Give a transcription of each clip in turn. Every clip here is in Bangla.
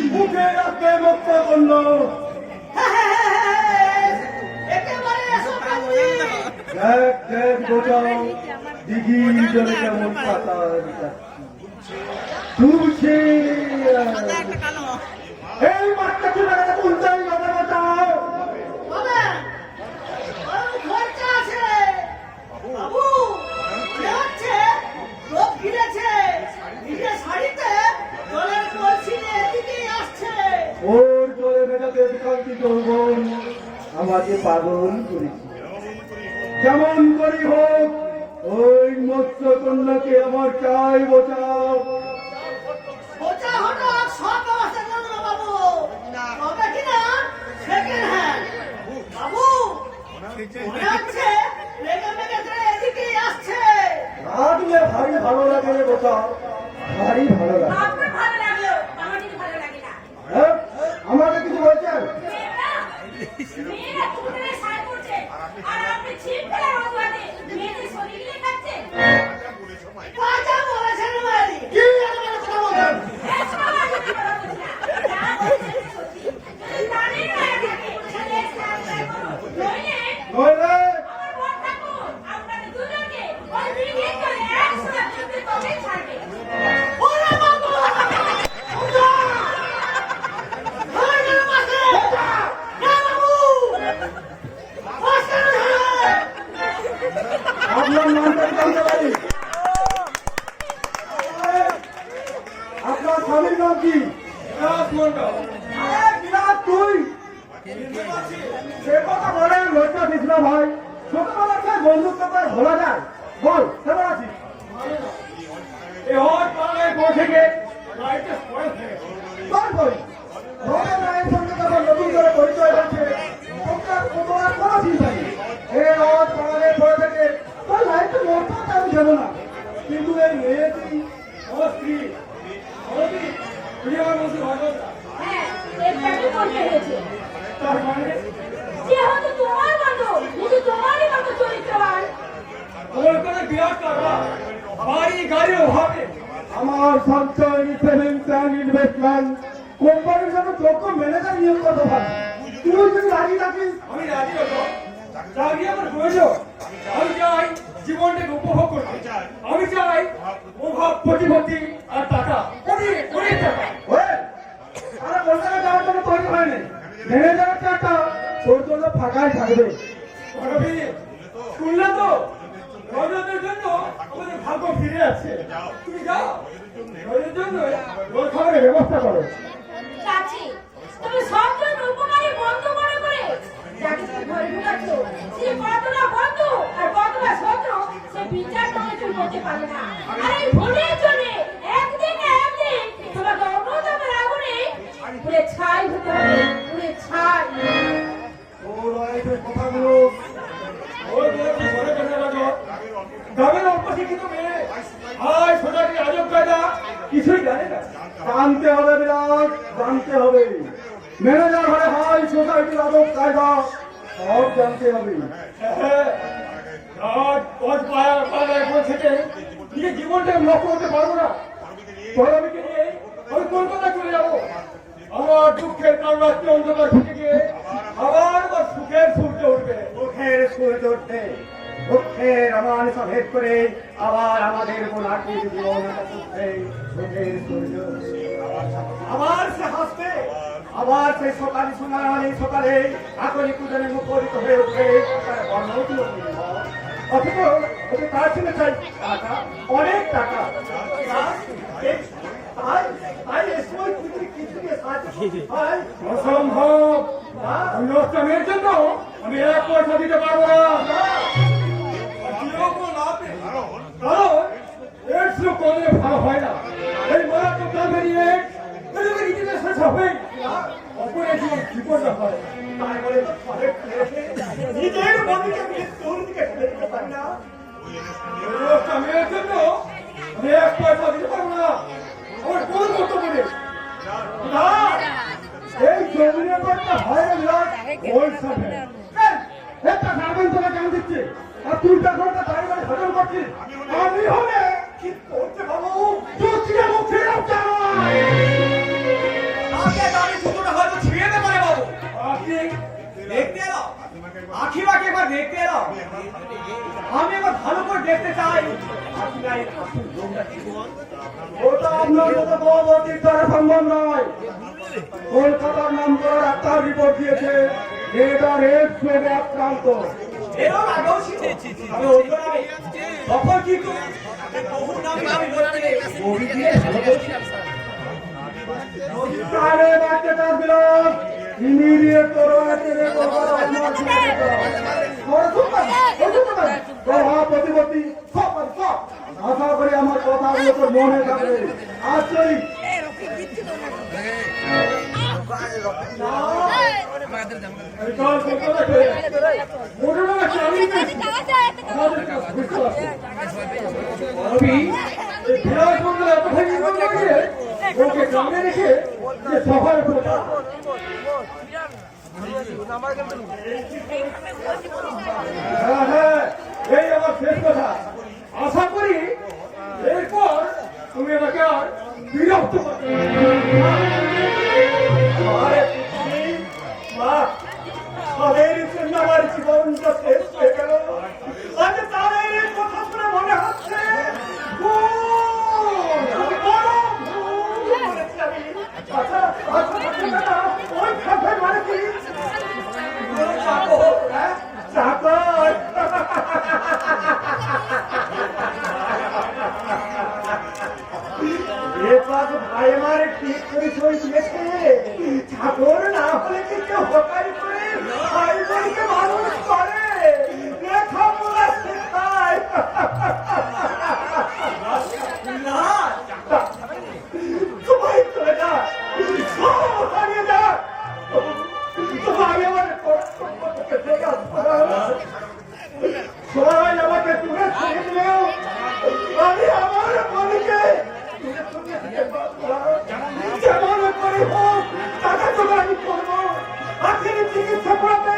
মুখে রাখবে মুক্ত করলো দিঘি জলে কেমন পাতার তুলছে এই মাঠটা চলে গেছে উল্টাই কথা বাঁচাও ওর জলে ভেজাতে বিকান্তিত হন আমাকে পাগল করেছি যেমন করি হোক ওই মৎস্য কন্যাকে আমার চাই বোঝাও ভারী ভালো লাগে রে বোঝাও ভারী ভালো লাগে আমাকে কিছু বলছেন আপনার স্বামীর নাম কি? তুই সে কথা বলে লজ্জা দিস না ভাই ছোটবেলার সে বন্ধুত্ব করে ভোলা যায় বল কেমন আছিস নতুন করে পরিচয় হচ্ছে কোনো চিন্তা নেই এই আওয়াজ পাড়ালে পড়ে থেকে তোর লাইফে মরতে আমি যাবো না কিন্তু এই মেয়েটি আমার স্ত্রী তার মানে বাড়ি গাড়ি অভাবে আমার সঞ্চয় সেভিংস অ্যান্ড ইনভেস্টমেন্ট কোম্পানির জন্য যোগ্য ম্যানেজার নিয়োগ করতে পারি তুই যদি রাজি থাকিস আমি রাজি হতো রাজি আমার প্রয়োজন আমি চাই জীবনটাকে উপভোগ করতে আমি চাই অভাব প্রতিপত্তি আর টাকা অনেক টাকা আরে কলকাতা যাওয়ার জন্য তৈরি হয়নি ম্যানেজারের টাকা তোর জন্য ফাঁকাই থাকবে শুনলে তো রজতের জন্য আমাদের ভাগ্য ফিরে আছে তুমি যাও রজতের জন্য রোজ খাবারের ব্যবস্থা করো তুমি সবজন উপকারী বন্ধ মনে করে যাকে তুমি ঘরে ঢুকাচ্ছ সে কতটা বন্ধু আর কতটা শত্রু সে বিচার করে তুমি বলতে পারবে না আর এই ভুলের জন্য একদিন না একদিন তোমাকে অগ্রতমের আগুনে পুড়ে ছাই হতে হবে পুড়ে ছাই ওর ওয়াইফের কথাগুলো ওর বলতে মনে করে রাখো গ্রামের অল্পশিক্ষিত মেয়ে আয় সোজাটি আজব কায়দা কিছুই জানে না জানতে হবে বিরাট জানতে হবে ম্যানেজার হলে হাই সোসাইটির আদব কায়দা সব জানতে হবে নিজের জীবনটাকে লক্ষ্য করতে পারবো না তরবিকে নিয়ে আমি কলকাতা চলে যাবো আমার দুঃখের কারণে অন্ধকার থেকে গিয়ে আবার সুখের সূর্য উঠবে সুখের সূর্য উঠবে দুঃখের আমানস ভেদ করে আবার আমাদের মনাটির জীবন উঠবে সুখের সূর্য আবার সে হাসবে আবার সেই সকালে সোনালি সকালে আকলি কুজনে মুখরিত হয়ে উঠবে তার বর্ণটি অথচ তার ছিল চাই টাকা অনেক টাকা অসম্ভব অনুষ্ঠানের জন্য আমি 1 পয়সা দিতে পারবো না কারণ এডস করলে ভালো হয় না এই মারাত্মক কামেরিয়ে শেষ হবে অপরে জীবন বিপন্ন হয় তাই বলে নিজের বডিকে মৃত্যুর দিকে ঠেলে দিতে পারি না অনুষ্ঠানের জন্য আমি 1 পয়সা দিতে পারবো না আমার কোন কর্তব্য নেই এই জমিনের একটা হয় বিরাট ওই সামনে একটা গার্মেন্টস তোকে কেন দিচ্ছে আর তুই তখন দাঁড়িয়ে দাঁড়িয়ে হজম করছিস আমি হলে কি করতে পাবো চুচিয়ে মুখে জুতোটা হয়তো ছিঁড়ে যেতে পারে বাবু। দেখতে এলো আখি বাকি একবার দেখতে এলো। আমি এবার ভালো করে দেখতে চাই আখি গায়ের আসল রোগটা কি। ওটা আপনার মতো বড়বর্তীর দ্বারা সম্ভব নয়। কলকাতার নাম করা ডাক্তার রিপোর্ট দিয়েছে এটা রেড ফ্লেগে আক্রান্ত। এরও আগেও ছিল আমি অন্য নামে তখন কিন্তু বহু নামে আমি বলতে বড়ি দিয়ে ভালো করেছিলাম স্যার। আরে বাচ্চাটা দিলাম ইমিডিয়েট করো এতে প্রতিপত্তি সব আশা করি আমার কথাগুলো তো মনে থাকবে। আজই ওকে গ্রামে রেখে যে সভায় হ্যাঁ এই আমার শেষ কথা। আশা করি এরপর তুমি আমাকে আর বিরক্ত করবে তাদের জন্য আমার জীবনটা শেষ হয়ে গেল। আজ তাদের কথা শুনে মনে হচ্ছে ওই খাতে মানে কি চাকর ভাই আমার ঠিক করে ছবি দিয়েছে। ঠাকুর না হলে কি কেউ হকারি করে ভাই বোনকে মানুষ করে লেখাপড়া শেখায় না। তোমায় চলে যা হারিয়ে যা তোমায় আমার সবাই আমাকে তুলে ছেড়ে দিলেও আমি আমার মনিকে যেমন করে হোক টাকা তো আমি করবো। আখের চিকিৎসা করাতে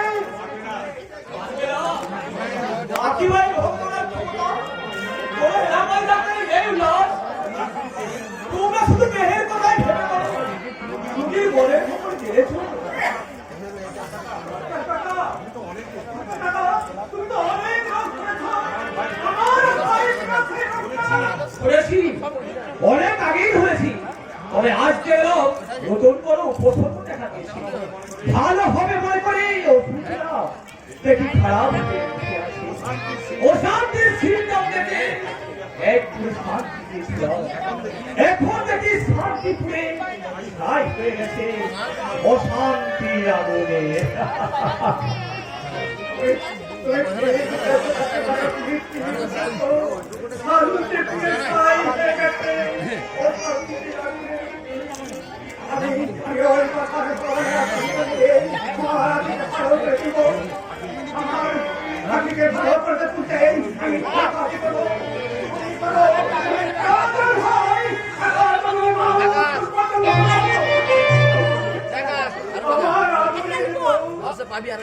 তোমরা শুধু দেহের কথাই ভেবে করো তুমি বলে খবর গেছ। তুমি তো অনেক করেছি অনেক আগেই ধরেছি। তবে আজকে লোক নতুন করে উপসর্গ দেখা দিয়েছি। ভালো হবে মনে করি ওষুধটা দেখি খারাপ ও শান্তির সিলটাও দেখে একটু শান্তি দিয়েছিলাম। এখন দেখি শান্তি পুরে ছাই হয়ে গেছে অশান্তির আগুনে। পাবি আর